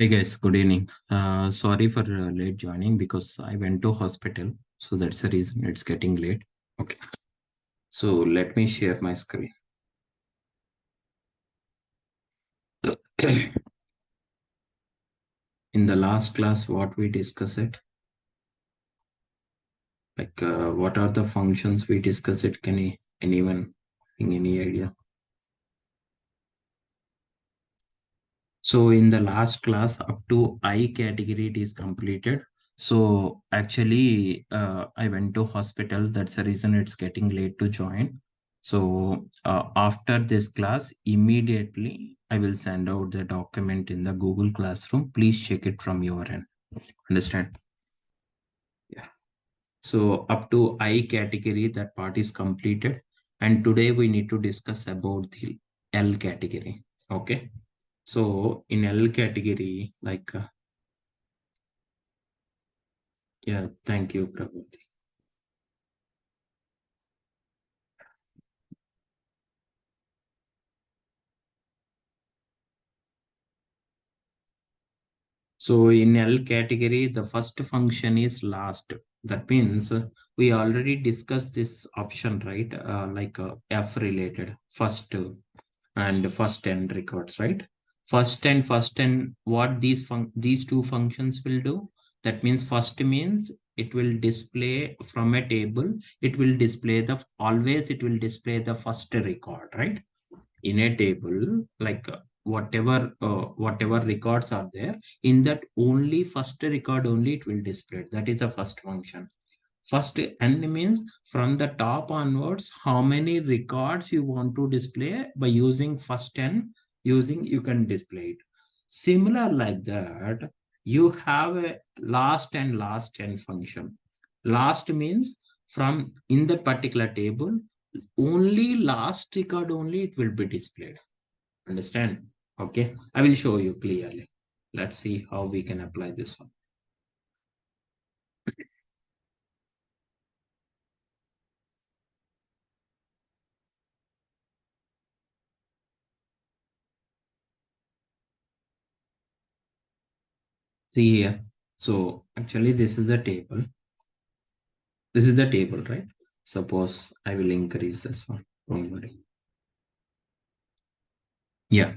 Hey guys, good evening. Sorry for late joining because I went to hospital. So that's the reason it's getting late. Okay. So let me share my screen. In the last class, what we discussed it, what are the functions we discussed it? Anyone having any idea? So in the last class, up to I category it is completed. So actually, I went to hospital. That's the reason it's getting late to join. So after this class, immediately I will send out the document in the Google Classroom. Please check it from your end. Understand? Yeah. So up to I category, that part is completed. And today we need to discuss about the L category. Okay. So in L category, yeah, thank you, Prabhu. So in L category, the first function is last. That means we already discussed this option, right? F related and first and records, right? First and what these two functions will do. That means first means it will display from a table. It will display it will display the first record, right? In a table whatever records are there, in that only first record only it will display. That is the first function. First n means from the top onwards how many records you want to display. By using first n, you can display it. Similar like that, you have a last n function. Last means from in that particular table, only last record only it will be displayed. Understand? Okay, I will show you clearly. Let's see how we can apply this one. See here. So actually this is the table. This is the table, right? Suppose I will increase this one. Don't worry. Yeah.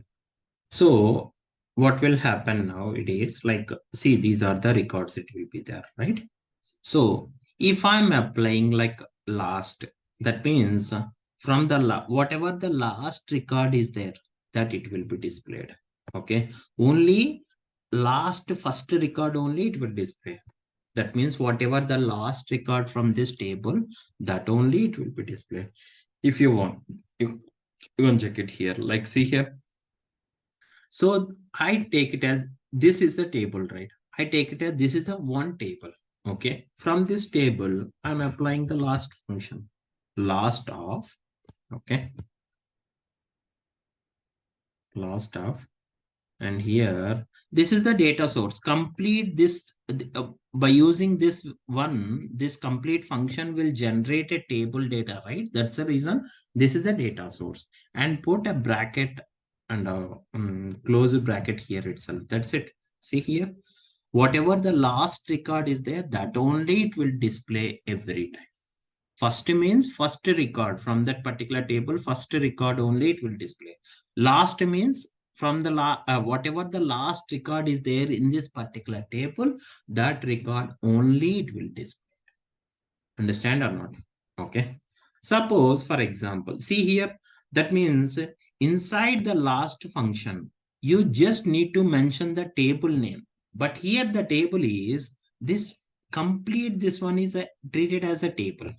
So what will happen now? It is like, see, these are the records. It will be there, right? So if I'm applying like last, that means from the whatever the last record is there, that it will be displayed. Okay. Only last first record only it will display. That means whatever the last record from this table, that only it will be displayed. If you want, you can check it here. Like see here. So I take it as this is the table, right? I take it as this is the one table. Okay. From this table, I'm applying the last function. Last of, okay. Last of, and here, this is the data source. Complete this by using this complete function will generate a table data, right? That's the reason this is the data source. And put a bracket and close a bracket here itself. That's it. See here, whatever the last record is there, that only it will display every time. First means first record from that particular table, first record only it will display. Last means from the whatever the last record is there in this particular table, that record only it will display. Understand or not? Okay. Suppose, for example, see here, that means inside the last function, you just need to mention the table name. But here the table is this complete, this one is treated as a table.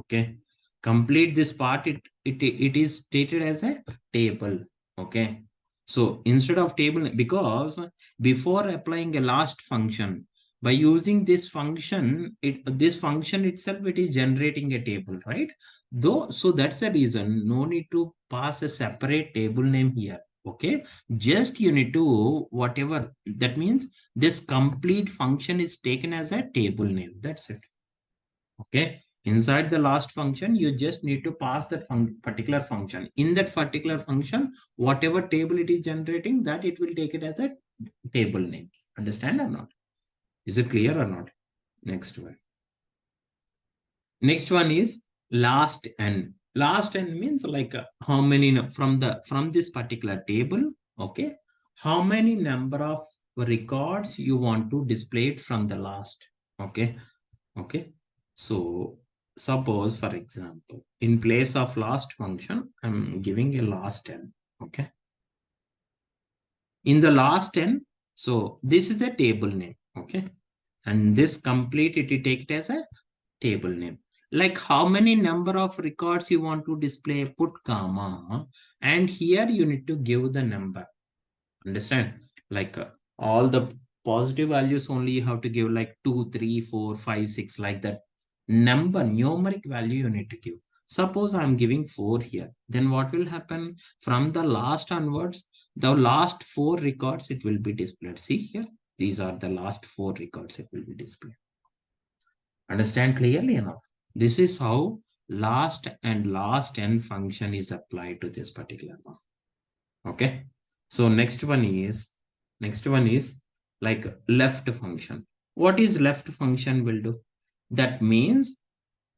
Okay. Complete this part, it is treated as a table. Okay. So instead of table, because before applying a last function, by using this function, this function itself, it is generating a table, right? Though, so that's the reason, no need to pass a separate table name here. Okay. Just you need to, whatever, that means this complete function is taken as a table name. That's it. Okay. Inside the last function, you just need to pass that particular function. In that particular function, whatever table it is generating, that it will take it as a table name. Understand or not? Is it clear or not? Next one. Next one is last n. Last n means like how many from this particular table. Okay, how many number of records you want to display it from the last. Okay, okay. So suppose, for example, in place of last function, I'm giving a last n. Okay, in the last n. So this is a table name. Okay, and this complete it, you take it as a table name. Like how many number of records you want to display, put comma, and here you need to give the number. Understand? Like all the positive values only you have to give, like 2, 3, 4, 5, 6, like that. Number, numeric value you need to give. Suppose I'm giving 4 here. Then what will happen? From the last onwards, the last 4 records, it will be displayed. See here, these are the last 4 records it will be displayed. Understand clearly enough? This is how last and last n function is applied to this particular one. Okay. So next one is like left function. What is left function will do? That means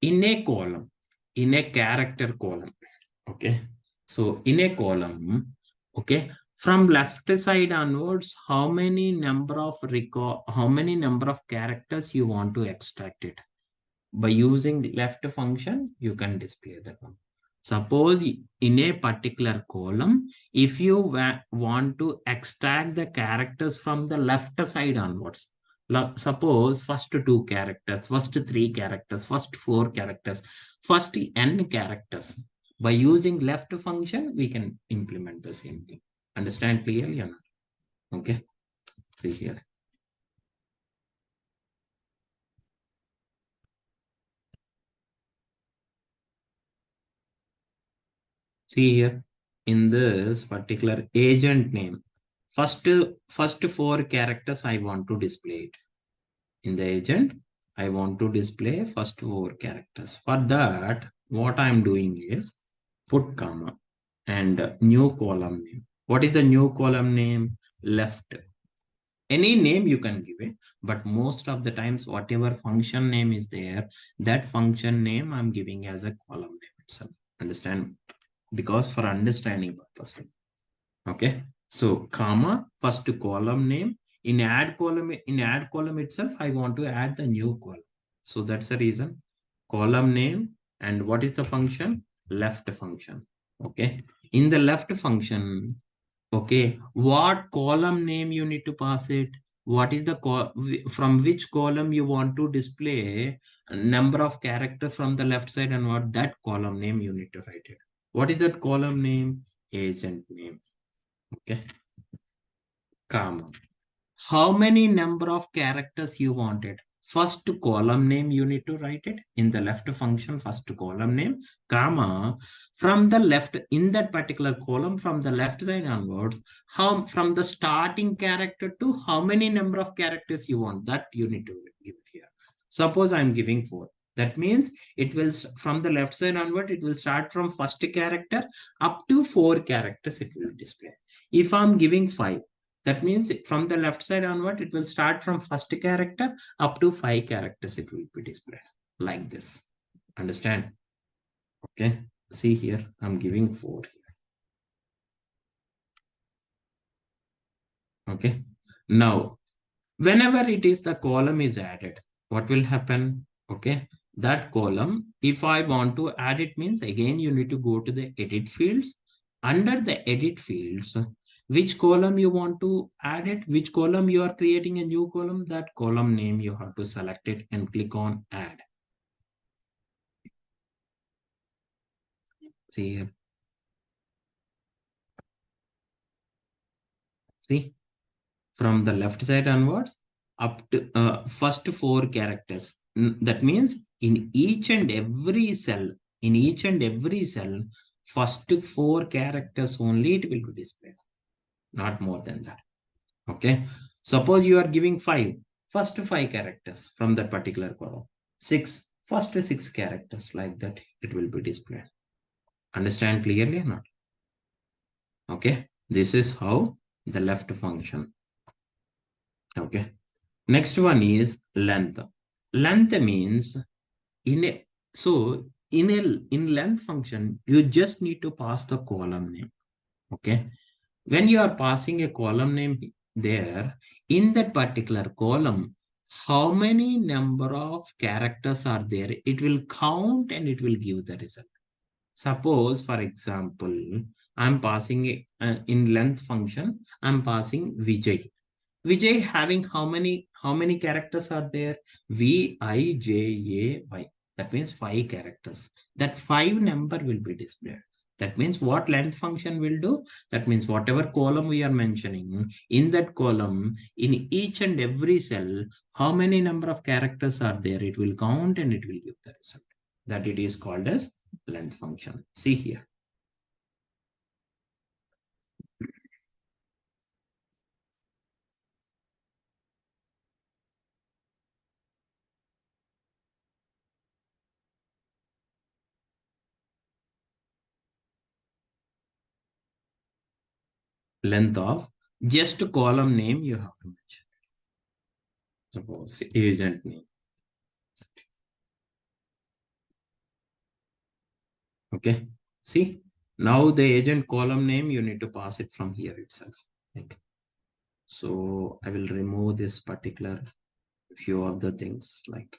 in a column, in a character column. Okay. So in a column, okay, from left side onwards, how many number of characters you want to extract it? By using left function, you can display that one. Suppose in a particular column, if you want to extract the characters from the left side onwards, suppose first 2 characters, first 3 characters, first 4 characters, first n characters. By using left function, we can implement the same thing. Understand clearly or not? Okay. See here. See here, in this particular agent name, first 4 characters I want to display it. In the agent, I want to display first 4 characters. For that, what I'm doing is put comma and new column name. What is the new column name? Left. Any name you can give it, but most of the times, whatever function name is there, that function name I'm giving as a column name itself. Understand? Because for understanding purpose. Okay. So comma, first column name. In add column itself, I want to add the new column. So that's the reason. Column name, and what is the function? Left function. Okay. In the left function, okay, what column name you need to pass it? What is the from which column you want to display number of characters from the left side, and what that column name you need to write it. What is that column name? Agent name. Okay. Comma. How many number of characters you wanted? First column name you need to write it in the left function, first column name, comma, from the left, in that particular column, from the left side onwards, how from the starting character to how many number of characters you want, that you need to give it here. Suppose I'm giving 4. That means it will, from the left side onward, it will start from first character up to 4 characters it will display. If I'm giving 5, that means from the left side onward, it will start from first character up to 5 characters it will be displayed like this. Understand? Okay. See here, I'm giving 4 here. Okay. Now, whenever it is the column is added, what will happen? Okay. That column, if I want to add it, means again, you need to go to the edit fields. Under the edit fields, which column you want to add it, which column you are creating a new column, that column name you have to select it and click on add. See here. See, from the left side onwards up to first 4 characters. That means in each and every cell, first 4 characters only it will be displayed, not more than that. Okay. Suppose you are giving 5, first 5 characters from that particular column. 6, first 6 characters, like that it will be displayed. Understand clearly or not? Okay. This is how the left function. Okay. Next one is length. Length means in a in length function, you just need to pass the column name. Okay. When you are passing a column name there, in that particular column, how many number of characters are there, it will count and it will give the result. Suppose, for example, I'm passing in length function, I'm passing Vijay. Vijay having how many characters are there? Vijay. That means five characters. That five number will be displayed. That means what length function will do? That means whatever column we are mentioning, in that column, in each and every cell, how many number of characters are there? It will count and it will give the result. That it is called as length function. See here. Length of just column name you have to mention. Suppose agent name. Okay. See, now the agent column name, you need to pass it from here itself. Like, so I will remove this particular few of the things like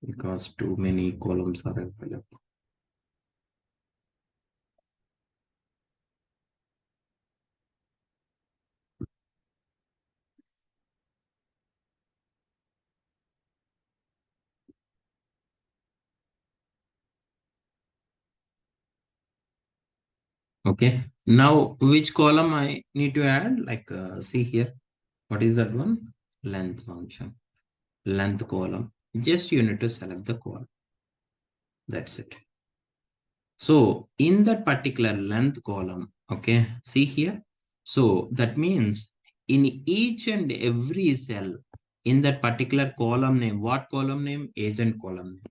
because too many columns are available. Okay. Now, which column I need to add? Like, see here. What is that one? Length function. Length column. Just you need to select the column. That's it. So in that particular length column, okay, see here. So that means in each and every cell in that particular column name, what column name? Agent column name.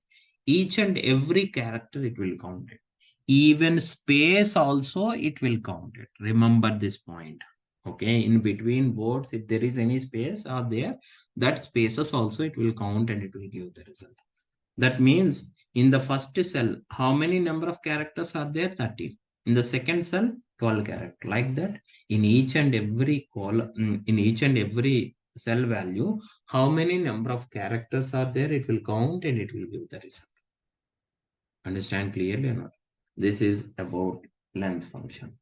Each and every character it will count it. Even space also it will count it. Remember this point. Okay, in between words, if there is any space are there, that spaces also it will count and it will give the result. That means in the first cell, how many number of characters are there? 30. In the second cell, 12 characters. Like that, in each and every column, in each and every cell value, how many number of characters are there? It will count and it will give the result. Understand clearly or not? This is about length function.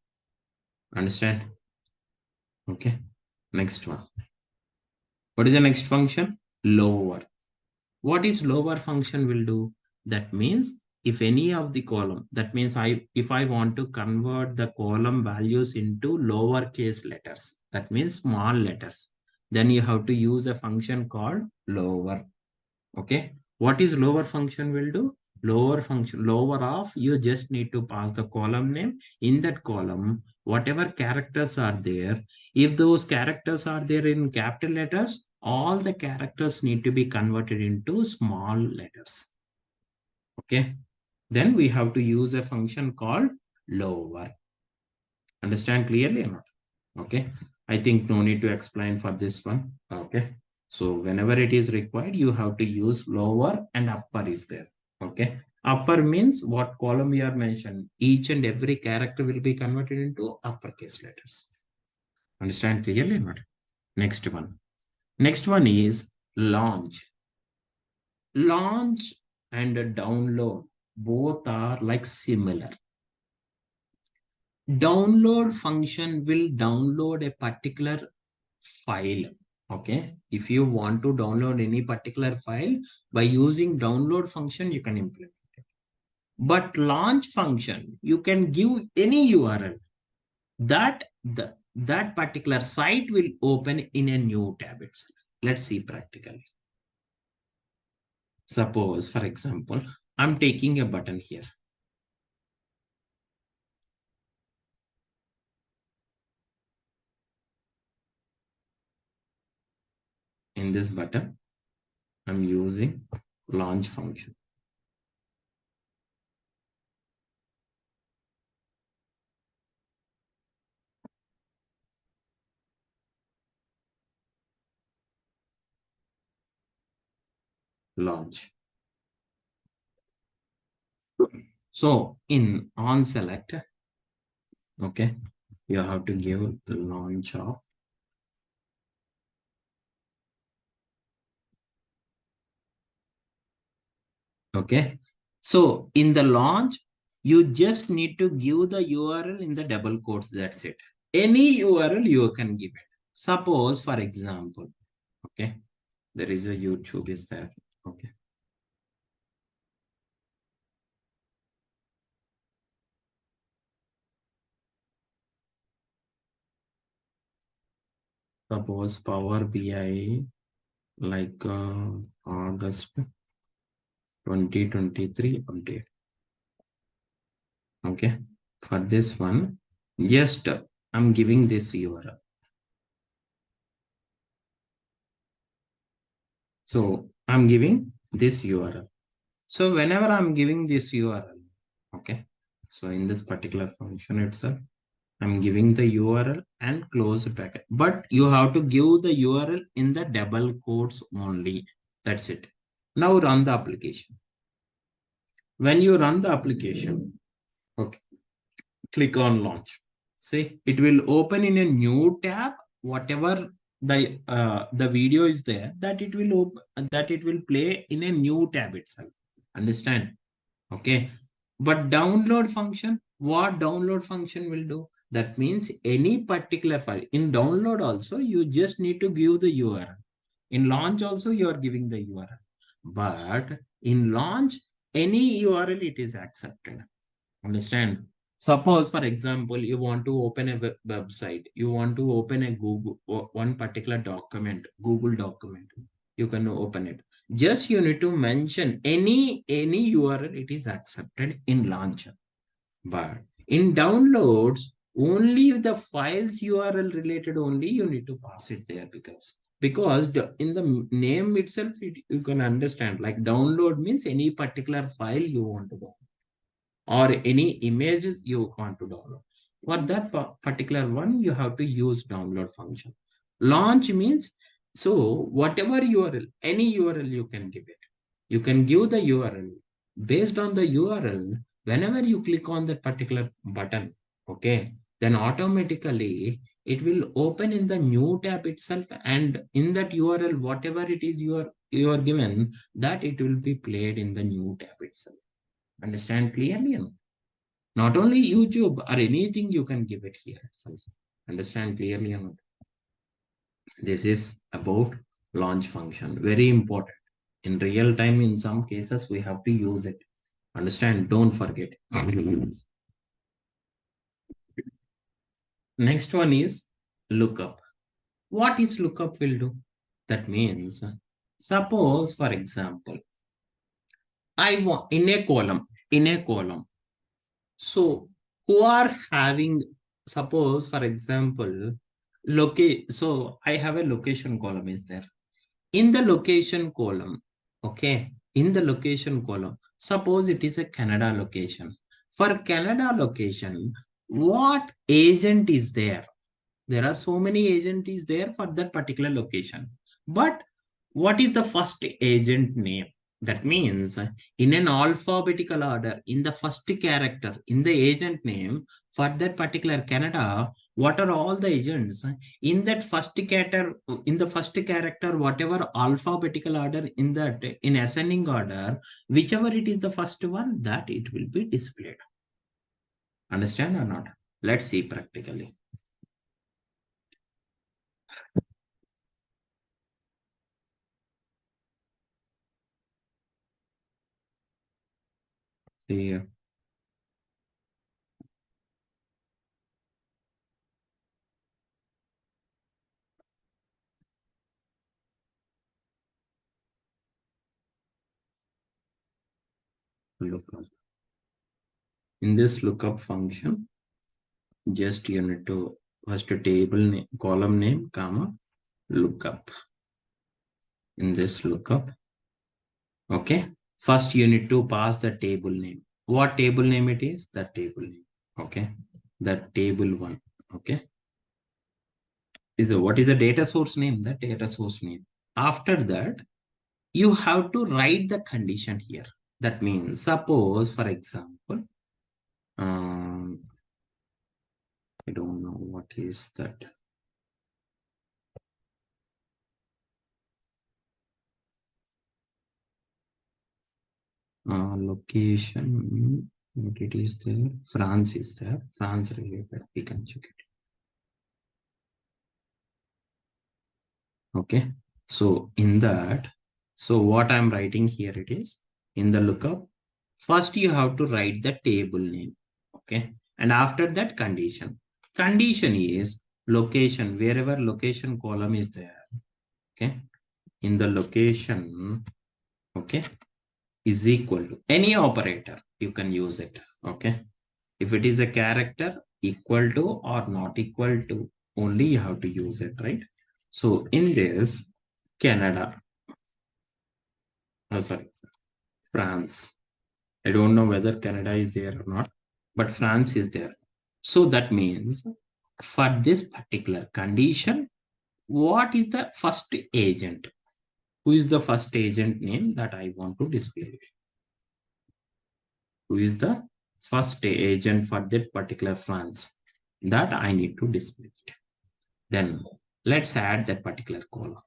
Understand? Okay. Next one. What is the next function? Lower. What is lower function will do? That means if any of the column, that means if I want to convert the column values into lowercase letters, that means small letters, then you have to use a function called lower. Okay. What is lower function will do? Lower function, lower of, you just need to pass the column name. In that column, whatever characters are there, if those characters are there in capital letters, all the characters need to be converted into small letters. Okay. Then we have to use a function called lower. Understand clearly or not? Okay. I think no need to explain for this one. Okay. So whenever it is required, you have to use lower and upper is there. Okay. Upper means what column we are mentioned. Each and every character will be converted into uppercase letters. Understand clearly or not? Next one. Next one is launch. Launch and download both are like similar. Download function will download a particular file. Okay, if you want to download any particular file, by using download function you can implement it. But launch function, you can give any URL that that particular site will open in a new tab itself. Let's see practically. Suppose, for example, I'm taking a button here. In this button, I'm using launch function. launch. So in on select, okay, you have to give launch of. Okay. So in the launch, you just need to give the URL in the double quotes. That's it. Any URL you can give it. Suppose, for example, okay, there is a YouTube is there. Okay. Suppose Power BI like August 2023 update. Okay. For this one, just I'm giving this URL. So I'm giving this URL. So whenever I'm giving this URL, okay. So in this particular function itself, I'm giving the URL and close bracket. But you have to give the URL in the double quotes only. That's it. Now run the application. When you run the application, okay, click on launch. See, it will open in a new tab. Whatever the video is there, that it will open, that it will play in a new tab itself. Understand? Okay. But download function, what download function will do? That means any particular file. In download also, you just need to give the URL. In launch also, you are giving the URL. But in launch, any URL, it is accepted. Understand? Suppose, for example, you want to open a website. You want to open a Google, one particular document, Google document. You can open it. Just you need to mention any URL, it is accepted in launch. But in downloads, only the files URL related only you need to pass it there, because in the name itself, you can understand, like download means any particular file you want to download or any images you want to download. For that particular one, you have to use download function. Launch means, so whatever URL, any URL you can give it. You can give the URL. Based on the URL, whenever you click on that particular button, okay, then automatically it will open in the new tab itself, and in that URL, whatever it is you are given, that it will be played in the new tab itself. Understand clearly? Not only YouTube or anything you can give it here itself. Understand clearly or not? This is about launch function. Very important. In real time, in some cases, we have to use it. Understand? Don't forget. Next one is lookup. What is lookup will do? That means, suppose, for example, I want in a column. So who are having, suppose, for example, so I have a location column is there. In the location column, okay, in the location column, suppose it is a Canada location. For Canada location, what agent is there? There are so many agents is there for that particular location. But what is the first agent name? That means in an alphabetical order, in the first character, in the agent name for that particular Canada, what are all the agents? In that first character, in the first character, whatever alphabetical order in that in ascending order, whichever it is the first one, that it will be displayed. Understand or not? Let's see practically. See here. Lookup. In this lookup function, just you need to first a table name, column name, comma, lookup. In this lookup, okay. First, you need to pass the table name. What table name it is? That table name. Okay. That table one. Okay. What is the data source name? The data source name. After that, you have to write the condition here. That means, suppose, for example, um, I don't know what is that. Location, what it is there? France is there. France related. We can check it. Okay. So in that, so what I'm writing here it is in the lookup. First, you have to write the table name. Okay. And after that, condition. Condition is location, wherever location column is there. Okay. In the location, okay, is equal to any operator. You can use it. Okay. If it is a character, equal to or not equal to, only you have to use it, right? So in this, Canada, oh sorry, France. I don't know whether Canada is there or not, but France is there. So that means for this particular condition, what is the first agent? Who is the first agent name that I want to display? Who is the first agent for that particular France that I need to display it? Then let's add that particular column.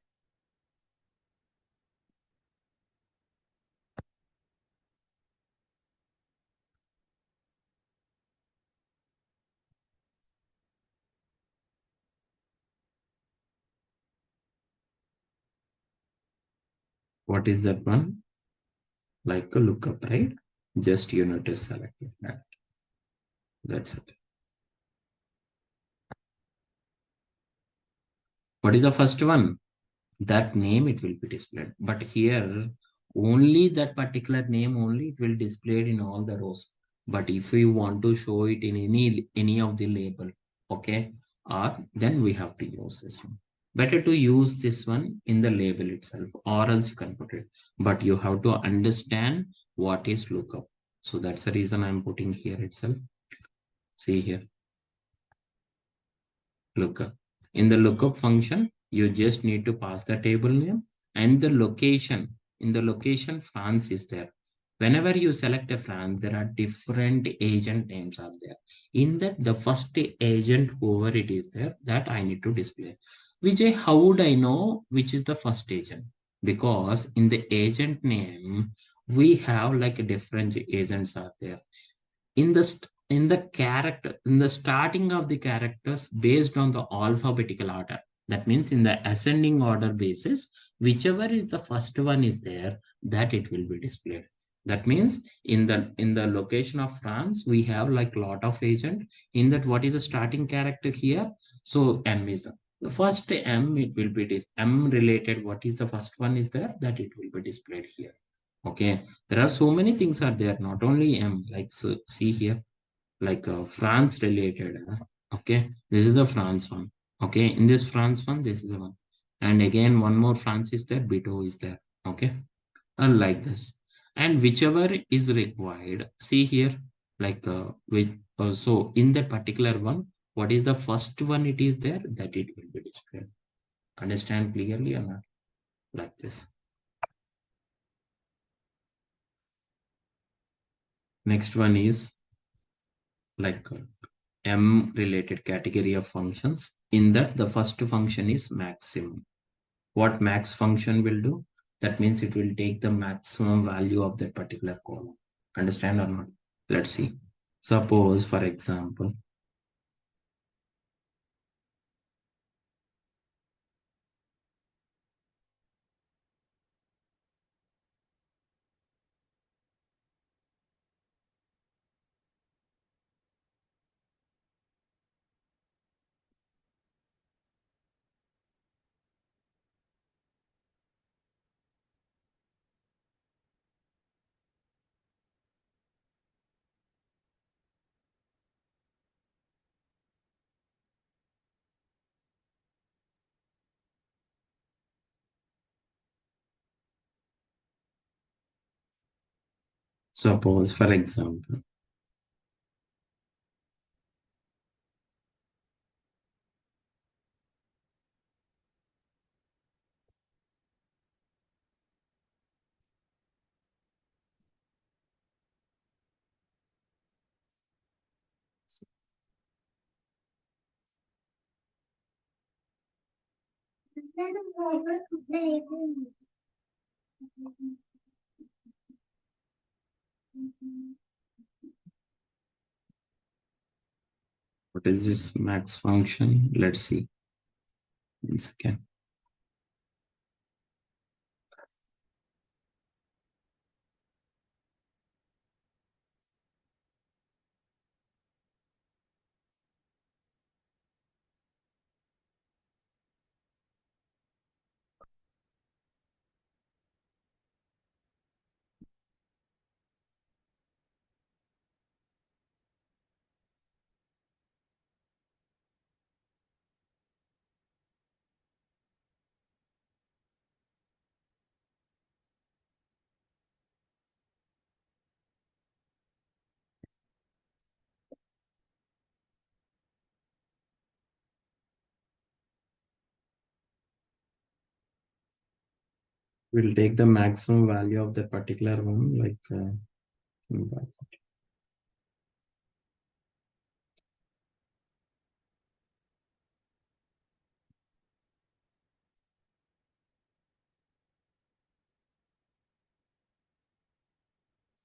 What is that one? Like a lookup, right? Just you need to select it. That's it. What is the first one? That name it will be displayed. But here, only that particular name only it will displayed in all the rows. But if we want to show it in any of the label, okay, or then we have to use this one. Better to use this one in the label itself, or else you can put it. But you have to understand what is lookup. So that's the reason I'm putting here itself. See here, lookup. In the lookup function, you just need to pass the table name and the location. In the location, France is there. Whenever you select a France, there are different agent names are there. In that, the first agent, whoever it is there, that I need to display. Vijay, how would I know which is the first agent? Because in the agent name, we have like different agents are there in the character in the starting of the characters based on the alphabetical order. That means in the ascending order basis, whichever is the first one is there, that it will be displayed. That means in the location of France, we have like lot of agent. In that, what is the starting character here? So M is the first M, it will be this M related. What is the first one is there, that it will be displayed here. Okay, there are so many things are there, not only M, like so, see here, like France related. Okay, this is the France one. Okay, in this France one, this is the one. And again, one more France is there, Bito is there. Okay, and like this. And whichever is required, see here, like so in that particular one, what is the first one it is there, that it will be displayed. Understand clearly or not? Like this. Next one is like M related category of functions. In that, the first function is maximum. What max function will do? That means it will take the maximum value of that particular column. Understand or not? Let's see. Suppose, for example, suppose, for example, What is this max function? Let's see. One second. We'll take the maximum value of that particular one, like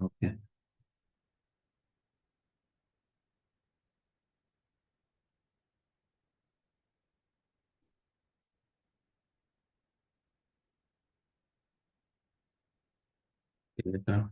okay. Data.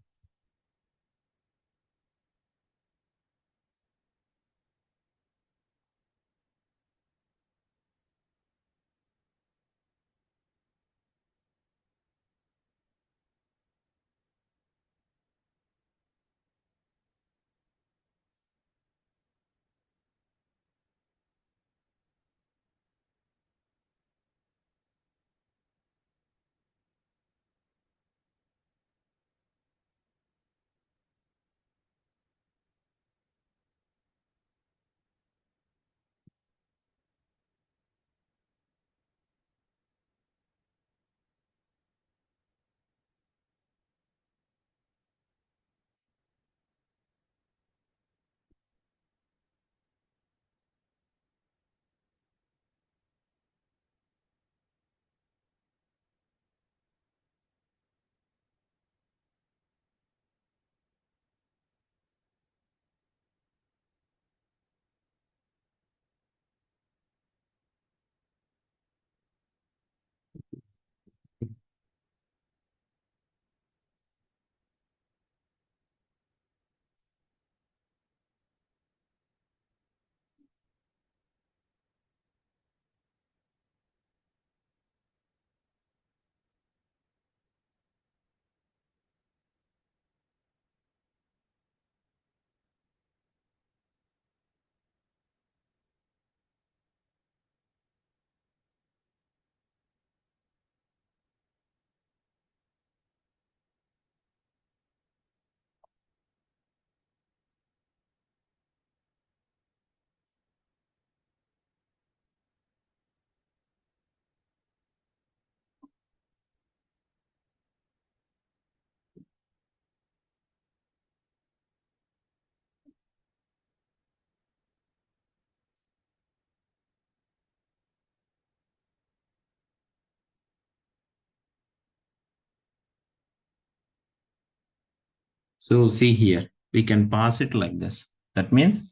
So see here, we can pass it like this. That means,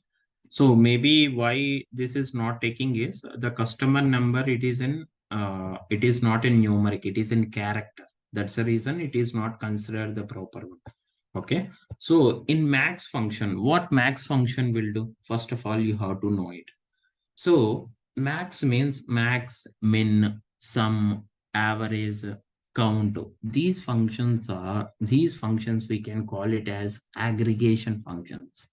so maybe why this is not taking is the customer number, it is not in numeric, it is in character. That's the reason it is not considered the proper one. Okay. So in max function, what max function will do? First of all, you have to know it. So max means max, min, sum, average, count. These functions we can call it as aggregation functions.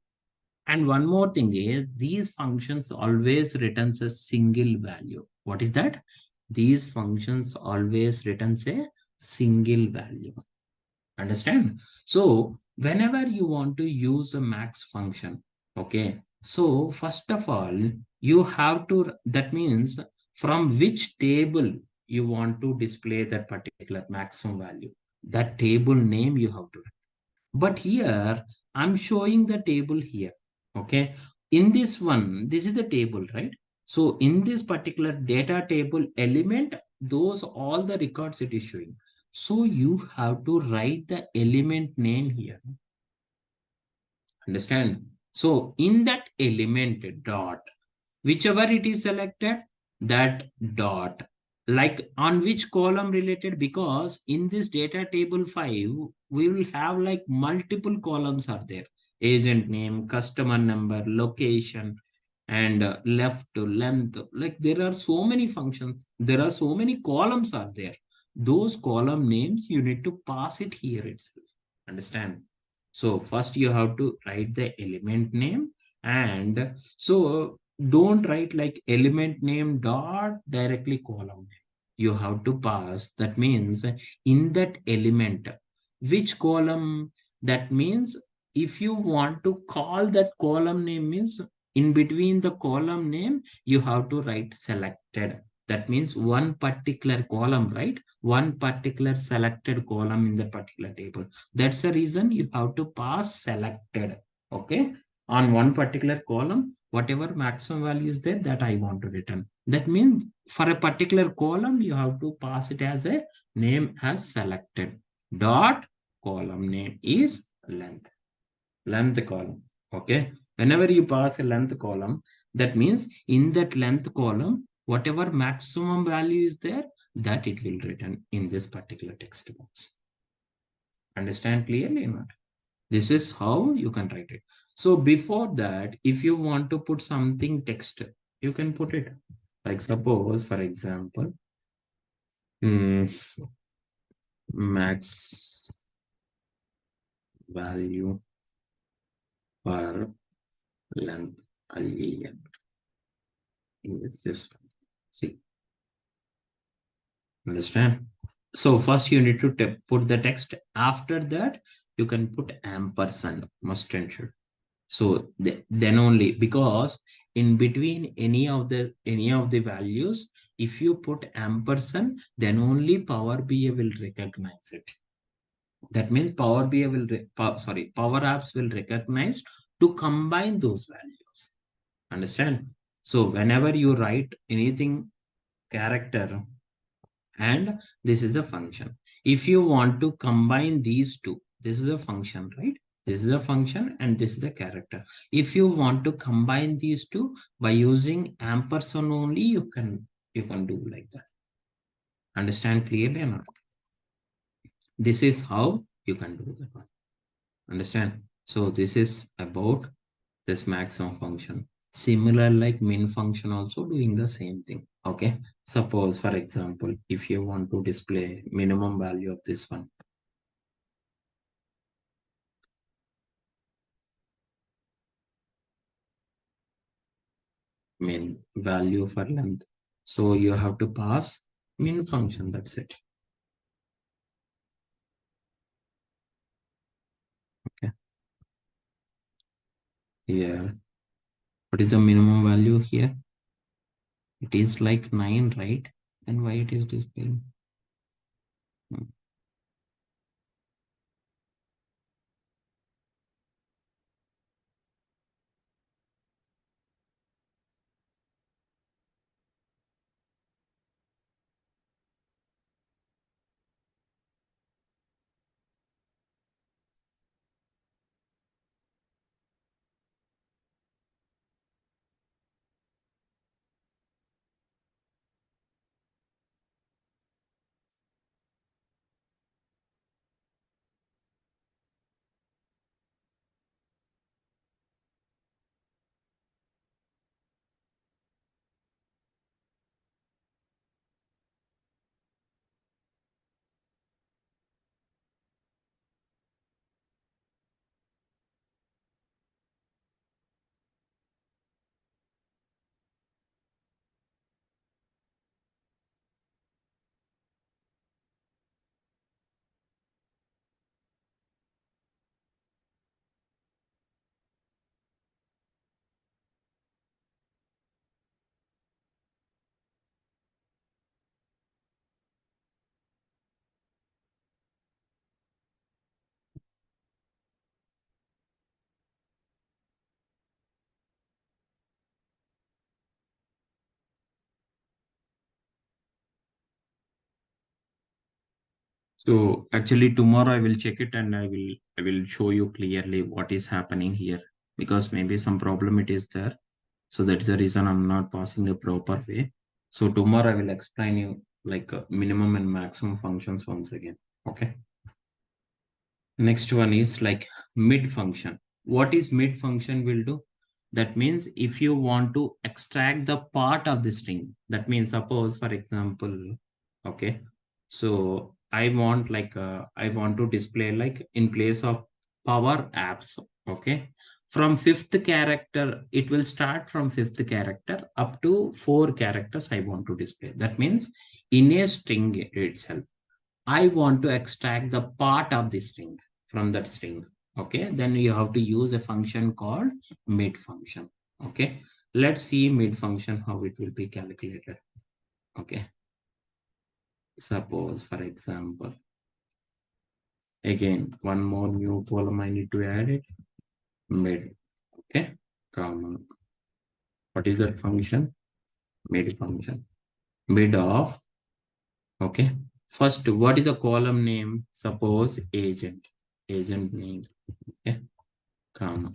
And one more thing is these functions always returns a single value. What is that? These functions always returns a single value. Understand? So whenever you want to use a max function, okay, so first of all, you have to, that means from which table you want to display that particular maximum value, that table name you have to. But here, I'm showing the table here, okay. In this one, this is the table, right? So in this particular data table element, those all the records it is showing. So you have to write the element name here. Understand? So in that element dot, whichever it is selected, that dot, like on which column related, because in this data table 5 we will have like multiple columns are there: agent name, customer number, location, and left to length. Like there are so many functions, there are so many columns are there. Those column names you need to pass it here itself. Understand? So first you have to write the element name, and so don't write like element name dot directly column name. You have to pass. That means in that element, which column, that means if you want to call that column name, means in between the column name, you have to write selected. That means one particular column, right? One particular selected column in the particular table. That's the reason you have to pass selected. Okay. On one particular column, whatever maximum value is there, that I want to return. That means for a particular column, you have to pass it as a name as selected. Dot column name is length. Length column. Okay. Whenever you pass a length column, that means in that length column, whatever maximum value is there, that it will return in this particular text box. Understand clearly or not? This is how you can write it. So before that, if you want to put something text, you can put it. Like suppose, for example, hmm, max value per length alien. It's this. See, understand? So first you need to put the text. After that, you can put ampersand, must and should. So then only, because in between any of the values, if you put ampersand, then only Power BI will recognize it. That means Power Apps will recognize to combine those values. Understand? So whenever you write anything character, and this is a function. If you want to combine these two, this is a function, right? This is a function and this is the character. If you want to combine these two by using ampersand only, you can do like that. Understand clearly or not? This is how you can do that one. Understand? So this is about this maximum function. Similar like min function also doing the same thing. Okay. Suppose, for example, if you want to display minimum value of this one, min value for length. So you have to pass min function. That's it. Okay. Here, what is the minimum value here? It is like 9, right? And why it is displaying? Hmm. So actually tomorrow I will check it and I will show you clearly what is happening here, because maybe some problem it is there. So that's the reason I'm not passing a proper way. So tomorrow I will explain you like minimum and maximum functions once again. Okay. Next one is like mid function. What is mid function will do? That means if you want to extract the part of the string, that means suppose for example, okay, so I want like I want to display like in place of power apps, okay, from fifth character, it will start from fifth character up to four characters I want to display. That means in a string itself, I want to extract the part of the string from that string. Okay, then you have to use a function called mid function. Okay, let's see mid function how it will be calculated. Okay, suppose for example, again one more new column I need to add it, mid. Okay, comma. What is that function? Mid function. Mid of. Okay. First, what is the column name? Suppose agent. Agent name. Okay, comma.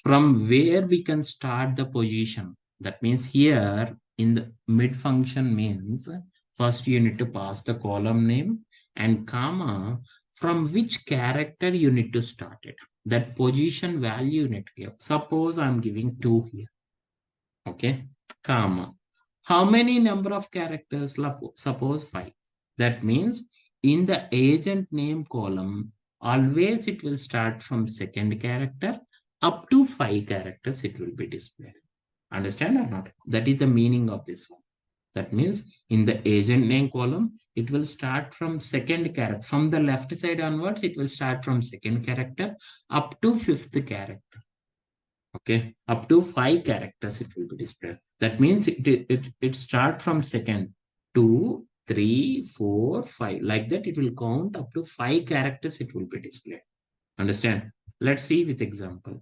From where we can start the position. That means here in the mid function means first you need to pass the column name and comma from which character you need to start it. That position value you need to give. Suppose I'm giving 2 here. Okay, comma. How many number of characters? Suppose 5. That means in the agent name column, always it will start from second character up to 5 characters it will be displayed. Understand or not? That is the meaning of this one. That means in the agent name column, it will start from second character. From the left side onwards, it will start from second character up to fifth character. Okay, up to 5 characters it will be displayed. That means it start from second, 2, 3, 4, 5. Like that, it will count up to 5 characters it will be displayed. Understand? Let's see with example.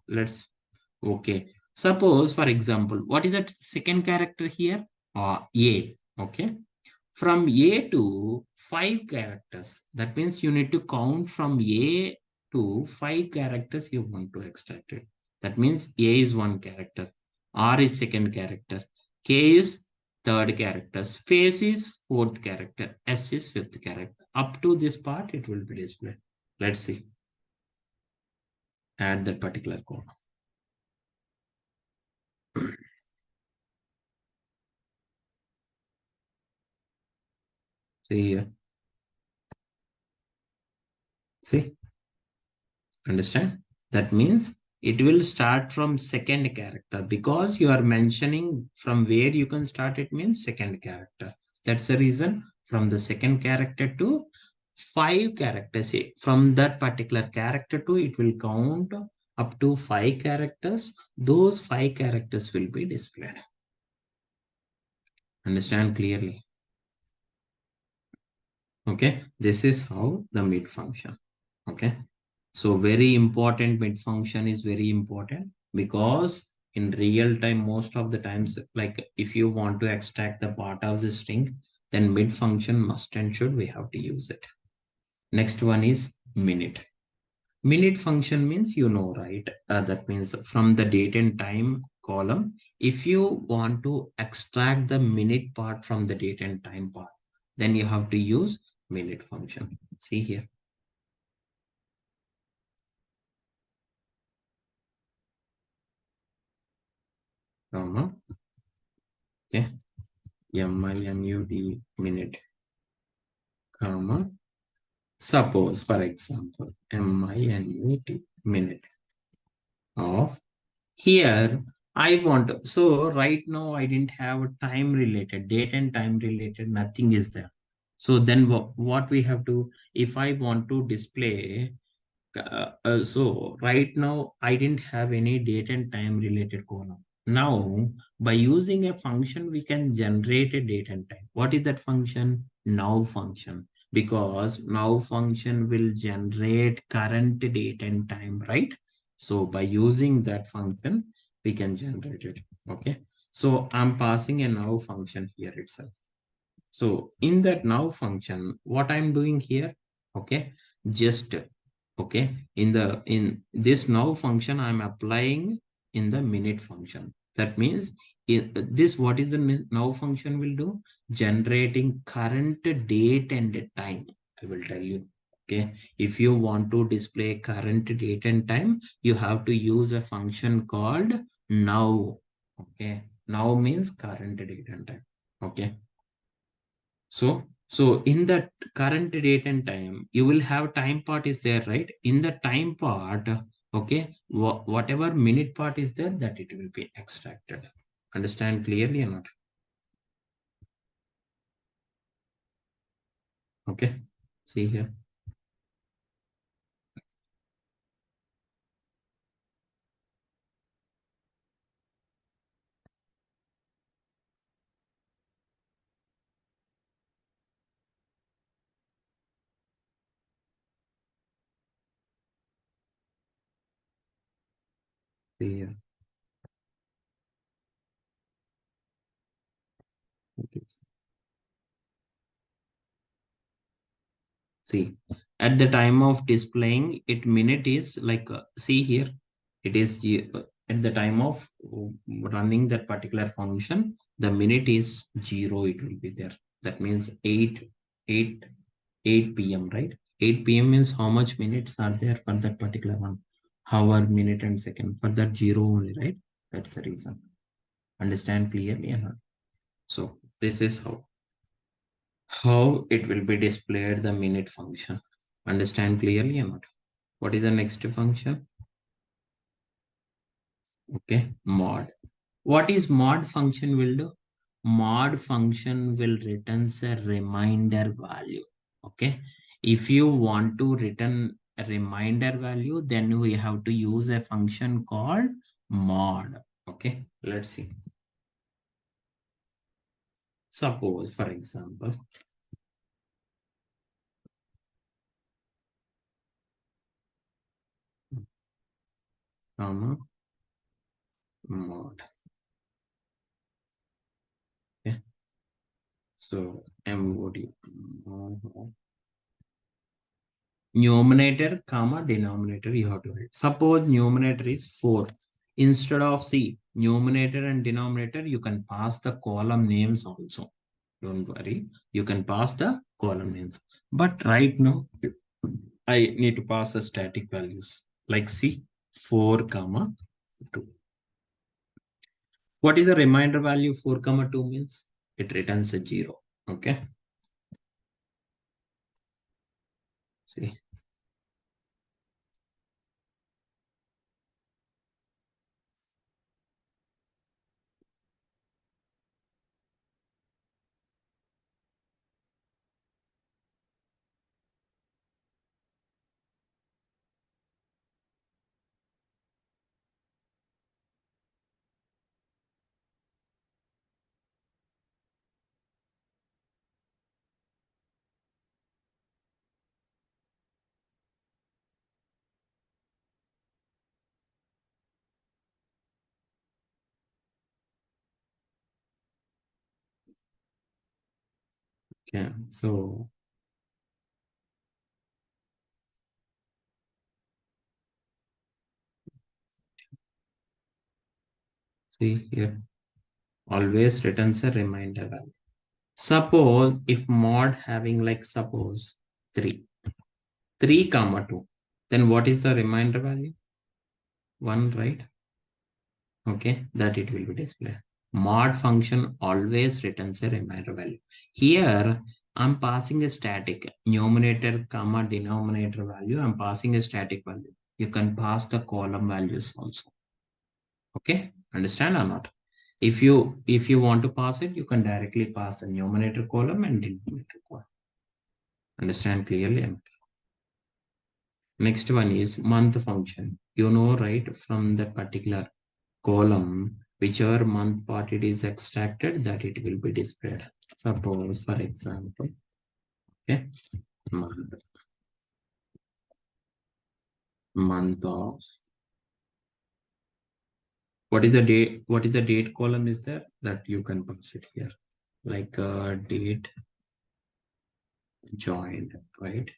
Okay. Suppose, for example, what is that second character here? A. Okay. From A to 5 characters. That means you need to count from A to 5 characters you want to extract it. That means A is one character, R is second character, K is third character, space is fourth character, S is fifth character. Up to this part, it will be displayed. Let's see. Add that particular code. See here. See, understand? That means it will start from second character because you are mentioning from where you can start. It means second character. That's the reason from the second character to 5 characters. From that particular character to it will count up to 5 characters. Those 5 characters will be displayed. Understand clearly? Okay, this is how the mid function. Okay, so very important, mid function is very important because in real time, most of the times, like if you want to extract the part of the string, then mid function must and should we have to use it. Next one is minute. Minute function means right? That means from the date and time column, if you want to extract the minute part from the date and time part, then you have to use minute function. See here. Comma. Okay. MINUT minute. Comma. Suppose, for example, MINUT minute of here. I want to, so right now I didn't have a time related, date and time related, nothing is there. So then what we have to, if I want to display, so right now I didn't have any date and time related column. Now, by using a function, we can generate a date and time. What is that function? Now function. Because now function will generate current date and time, right? So by using that function, we can generate it. Okay. So I'm passing a now function here itself. So in that now function, what I'm doing here, okay, just okay, in this now function, I'm applying in the minute function. That means this what is the now function will do? Generating current date and time. I will tell you. Okay, if you want to display current date and time, you have to use a function called now. Okay, now means current date and time. Okay, so in the current date and time, you will have time part is there, right? In the time part, okay, whatever minute part is there, that it will be extracted. Understand clearly or not? Okay, see here. See here. Okay. See, at the time of displaying it, minute is like, see here, it is at the time of running that particular function, the minute is 0, it will be there. That means 8, 8 p.m., right? 8 p.m. means how much minutes are there for that particular one? Hour, minute, and second. For that 0 only, right? That's the reason. Understand clearly or not? So this is how it will be displayed the minute function. Understand clearly or not? What is the next function? Okay, mod. What is mod function will do? Mod function will returns a reminder value. Okay, if you want to return a reminder value, then we have to use a function called mod. Okay, let's see. Suppose, for example, comma mod. Okay, so mod numerator comma denominator you have to write. Suppose numerator is 4. Instead of see numerator and denominator, you can pass the column names also. Don't worry, you can pass the column names. But right now, I need to pass the static values like see 4 comma 2. What is the reminder value 4 comma 2 means? It returns a 0. Okay. See. Okay. So see here. Always returns a reminder value. Suppose if mod having like suppose 3, 3 comma 2, then what is the reminder value? 1, right? Okay, that it will be displayed. Mod function always returns a reminder value. Here, I'm passing a static numerator comma denominator value. I'm passing a static value. You can pass the column values also. Okay, understand or not? If you want to pass it, you can directly pass the numerator column and denominator column. Understand clearly? Next one is month function. You know, right, from the particular column, whichever month part it is extracted, that it will be displayed. Suppose, for example, okay, month, month of, what is the date column is there that you can pass it here. like date joined, right?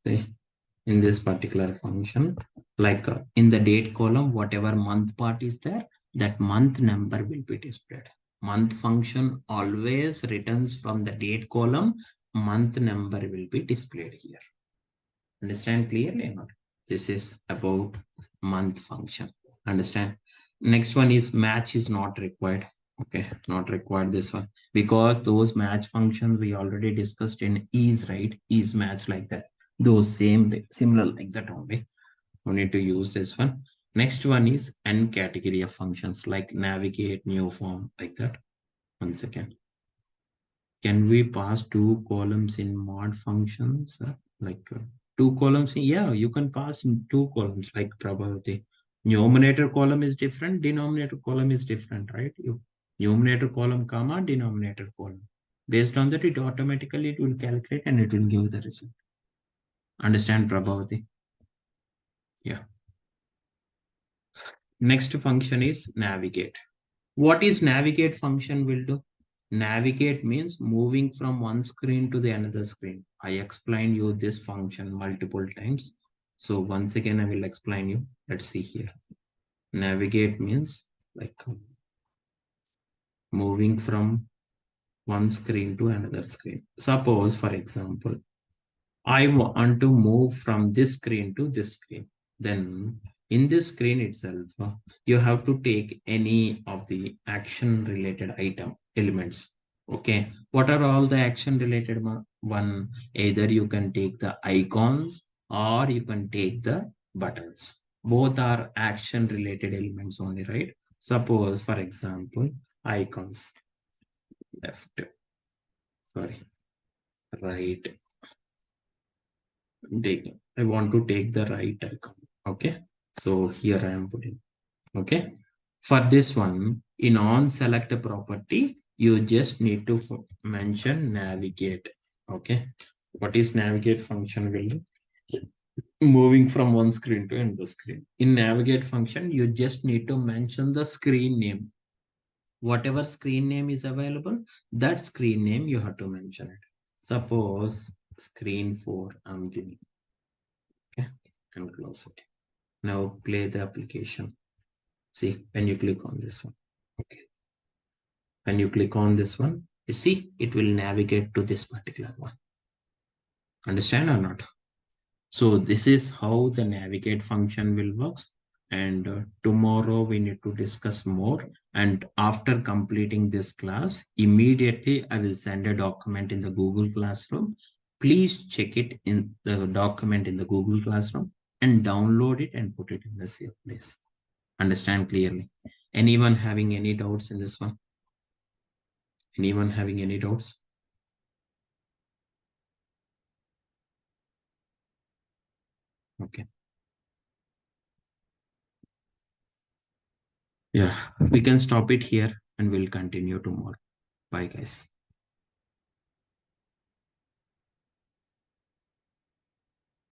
See, in this particular function, like in the date column, whatever month part is there, that month number will be displayed. Month function always returns from the date column, month number will be displayed here. Understand clearly or not? This is about month function. Understand? Next one is match is not required. Okay, not required this one because those match functions we already discussed in is, right? Is match like that. Those same similar like that only. We need to use this one. Next one is n category of functions like navigate, new form like that. One second. Can we pass two columns in mod functions? Like two columns? Yeah, you can pass in two columns like Prabhavati. Numerator column is different, denominator column is different, right? You numerator column comma denominator column. Based on that, it will calculate and it will give the result. Understand, Prabhavati? Yeah. Next function is navigate. What is navigate function will do? Navigate means moving from one screen to the another screen. I explained you this function multiple times. So once again, I will explain you. Let's see here. Navigate means like moving from one screen to another screen. Suppose, for example, I want to move from this screen to this screen. Then in this screen itself, you have to take any of the action related item elements. Okay. What are all the action related one? Either you can take the icons or you can take the buttons. Both are action related elements only, right? Suppose, for example, icons left, sorry, right. I want to take the right icon. Okay. So here I am putting. Okay. For this one, in on select a property, you just need to mention navigate. Okay. What is navigate function will do? Moving from one screen to another screen. In navigate function, you just need to mention the screen name. Whatever screen name is available, that screen name you have to mention it. Suppose screen 4, I'm giving. Okay. And close it. Now play the application. See, when you click on this one. Okay. When you click on this one, you see, it will navigate to this particular one. Understand or not? So this is how the navigate function will work. And tomorrow we need to discuss more. And after completing this class, immediately I will send a document in the Google Classroom. Please check it in the document in the Google Classroom and download it and put it in the safe place. Understand clearly? Anyone having any doubts in this one? Anyone having any doubts? Okay. Yeah, we can stop it here and we'll continue tomorrow. Bye, guys.